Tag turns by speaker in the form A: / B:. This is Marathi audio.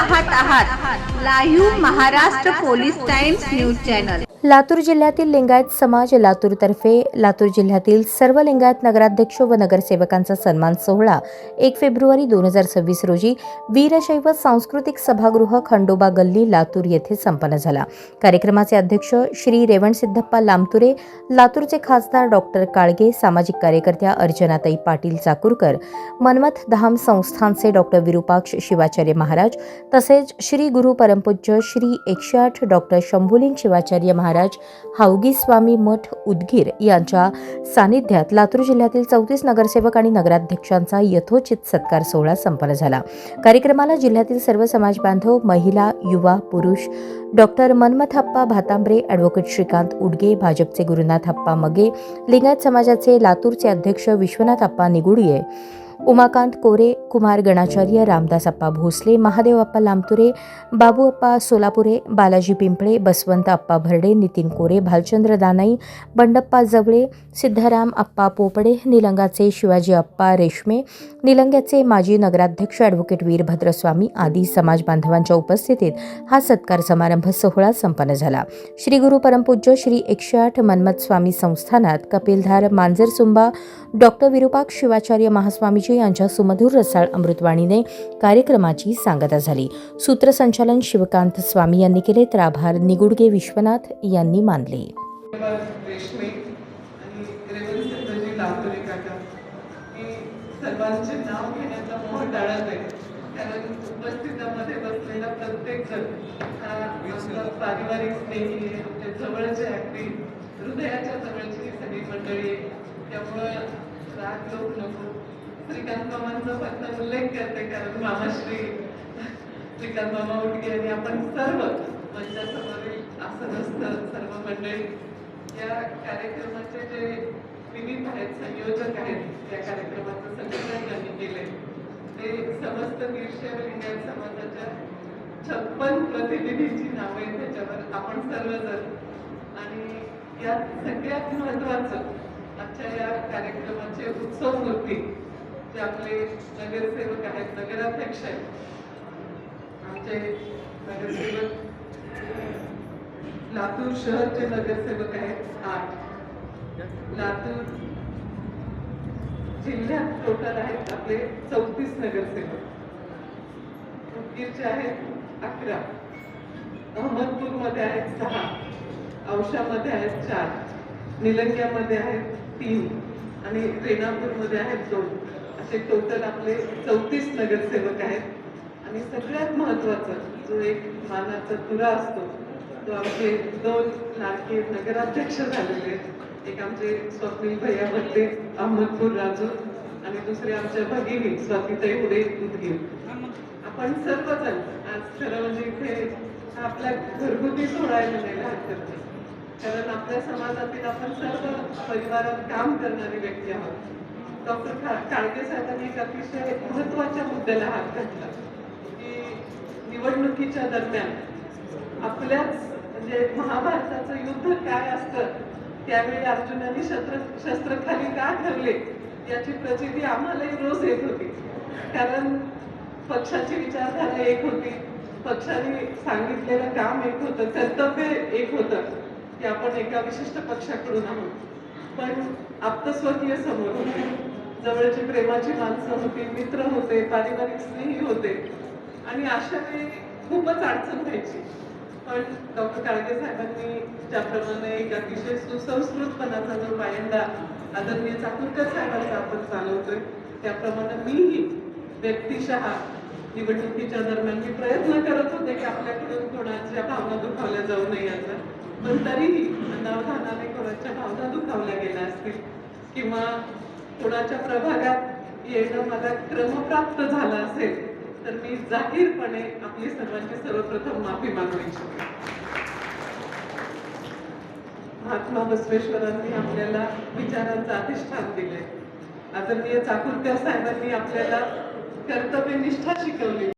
A: पाहत आहात live Maharashtra police times news channel.
B: Latur जिल्ह्यातील लिंगायत समाज लातूरतर्फे लातूर जिल्ह्यातील सर्व लिंगायत नगराध्यक्ष व नगरसेवकांचा सन्मान सोहळा 1 फेब्रुवारी 2026 रोजी वीरशैव सांस्कृतिक सभागृह खंडोबा गल्ली लातूर येथे संपन्न झाला। कार्यक्रमाचे अध्यक्ष श्री रेवणसिद्धप्पा लामतुरे, लातूरचे खासदार डॉक्टर काळगे, सामाजिक कार्यकर्त्या अर्चनाताई पाटील चाकूरकर, मनमथ धाम संस्थानचे डॉक्टर विरूपाक्ष शिवाचार्य महाराज तसेच श्री गुरु परमपूज्य श्री 108 डॉक्टर शंभुलिंग शिवाचार्य महाराज हावगी स्वामी मठ उदगीर यांच्या सानिध्यात लातूर जिल्ह्यातील 34 नगरसेवक आणि नगराध्यक्षांचा यथोचित सत्कार सोहळा संपन्न झाला। कार्यक्रमाला जिल्ह्यातील सर्व समाज बांधव, महिला, युवा, पुरुष, डॉक्टर मनमथप्पा भातांब्रे, ॲडव्होकेट श्रीकांत उडगे, भाजपचे गुरुनाथप्पा मगे, लिंगायत समाजाचे लातूरचे अध्यक्ष विश्वनाथप्पा निगुडिये, उमाकांत कोरे, कुमार गणाचार्य, रामदासप्पा भोसले, महादेवप्पा लामतुरे, बाबूअप्पा सोलापुरे, बालाजी पिंपळे, बसवंत अप्पा भरडे, नितीन कोरे, भालचंद्र दानाई, बंडप्पा जवळे, सिद्धाराम अप्पा पोपडे, निलंगाचे शिवाजी अप्पा रेशमे, निलंग्याचे माजी नगराध्यक्ष ॲडव्होकेट वीरभद्रस्वामी आदी समाज बांधवांच्या उपस्थितीत हा सत्कार समारंभ सोहळा संपन्न झाला। श्री गुरु परमपूज्य श्री 108 मनमथ स्वामी संस्थानात कपिलधार मांजरसुंबा डॉक्टर विरूपाक्ष शिवाचार्य महास्वामीजी यांच्या सुमधुर रसाळ अमृतवाणीने कार्यक्रमाची सांगता झाली। सूत्रसंचालन शिवकांत स्वामी यांनी केले तर आभार निगुडगे विश्वनाथ यांनी मानले।
C: सर्वांचे नाव घेण्याचा मोह टाळत आहे, कारण उपस्थितांमध्ये बसलेला प्रत्येक जण हा आमचा पारिवारिक स्नेही आहे, आमच्या जवळचे अगदी हृदयाच्या जवळची सगळी मंडळी आहे। त्यामुळं राग लोक नको, श्रीकांत मामांचा फक्त उल्लेख करते कारण मामाश्री श्रीकांत मामा उडगे आणि आपण सर्व मंचासमोरील आसनस्थ सर्व मंडळी या कार्यक्रमाचे जे विविध आहेत, संयोजक आहेत, या कार्यक्रमाचं संयोजन त्यांनी केले ते समस्त वीरशैव लिंगायत समाजाच्या 56 प्रतिनिधींची नावे त्याच्यावर आपण सर्वजण आणि यात सगळ्यात महत्त्वाचं आजच्या या कार्यक्रमाचे उत्सव मूर्ती जे आपले नगरसेवक आहेत, नगराध्यक्ष आहेत, आमचे नगरसेवक लातूर शहरचे नगरसेवक आहेत 8, लातूर जिल्ह्यात टोटल आहेत आपले 34 नगरसेवक, उदगीरचे आहेत 11, अहमदपूरमध्ये आहेत 6, औशामध्ये आहेत 4, निलंग्यामध्ये आहेत 3 आणि रेणापूरमध्ये आहेत 2, असे टोटल आपले 34 नगरसेवक आहेत। आणि सगळ्यात महत्त्वाचा जो एक मानाचा तुरा असतो तो आमचे 2 लाडके नगराध्यक्ष झालेले आहेत, एक आमचे स्वप्नील भैया भट्टे अहमदपूर राजू आणि दुसरे आमच्या भगिनी स्वातीताई हुडे उदगीर। आपण सर्वजण आज खरं म्हणजे इथे आपल्या घरगुती सोडायला नाही हरकत नाही, कारण आपल्या समाजातील आपण सर्व परिवारात काम करणारी व्यक्ती आहोत। डॉक्टर काळगे साहेबांनी एक अतिशय महत्त्वाच्या मुद्द्याला हात घातला की निवडणुकीच्या दरम्यान आपल्याच म्हणजे महाभारताचं युद्ध काय असतं त्यावेळी अर्जुनाने शस्त्र खाली का ठेवले याची प्रचिती आम्हालाही रोज येत होती, कारण पक्षाची विचारधारा एक होती, पक्षाने सांगितलेलं काम एक होतं, कर्तव्य एक होतं की आपण एका विशिष्ट पक्षाकडून आहोत, पण आप्तस्वकीय समोर होते, जवळची प्रेमाची माणसं होती, मित्र होते, पारिवारिक स्नेही होते आणि अशा वेळी खूपच अडचण व्हायची। पण डॉक्टर काळगे साहेबांनी ज्याप्रमाणे एक अतिशय सुसंस्कृतपणाचा जो पायंडा आदरणीय चाकूरकर साहेबांचा आपण चालवतोय त्याप्रमाणे मीही व्यक्तिशः निवडणुकीच्या दरम्यान मी प्रयत्न करत होते की आपल्याकडून कोणाच्या भावना दुखावल्या जाऊ नये याचा, पण तरीही अनावधानाने कोणाच्या भावना दुखावल्या गेल्या असतील किंवा कोणाच्या प्रभागात येणं मला क्रमप्राप्त झालं असेल तर मी जाहीरपणे आपली सर्वांची सर्वप्रथम माफी मागू इच्छिते। महात्मा बसवेश्वरांनी आपल्याला विचारांचं अधिष्ठान दिले, आदरणीय चाकूरकर साहेबांनी आपल्याला कर्तव्यनिष्ठा शिकवली।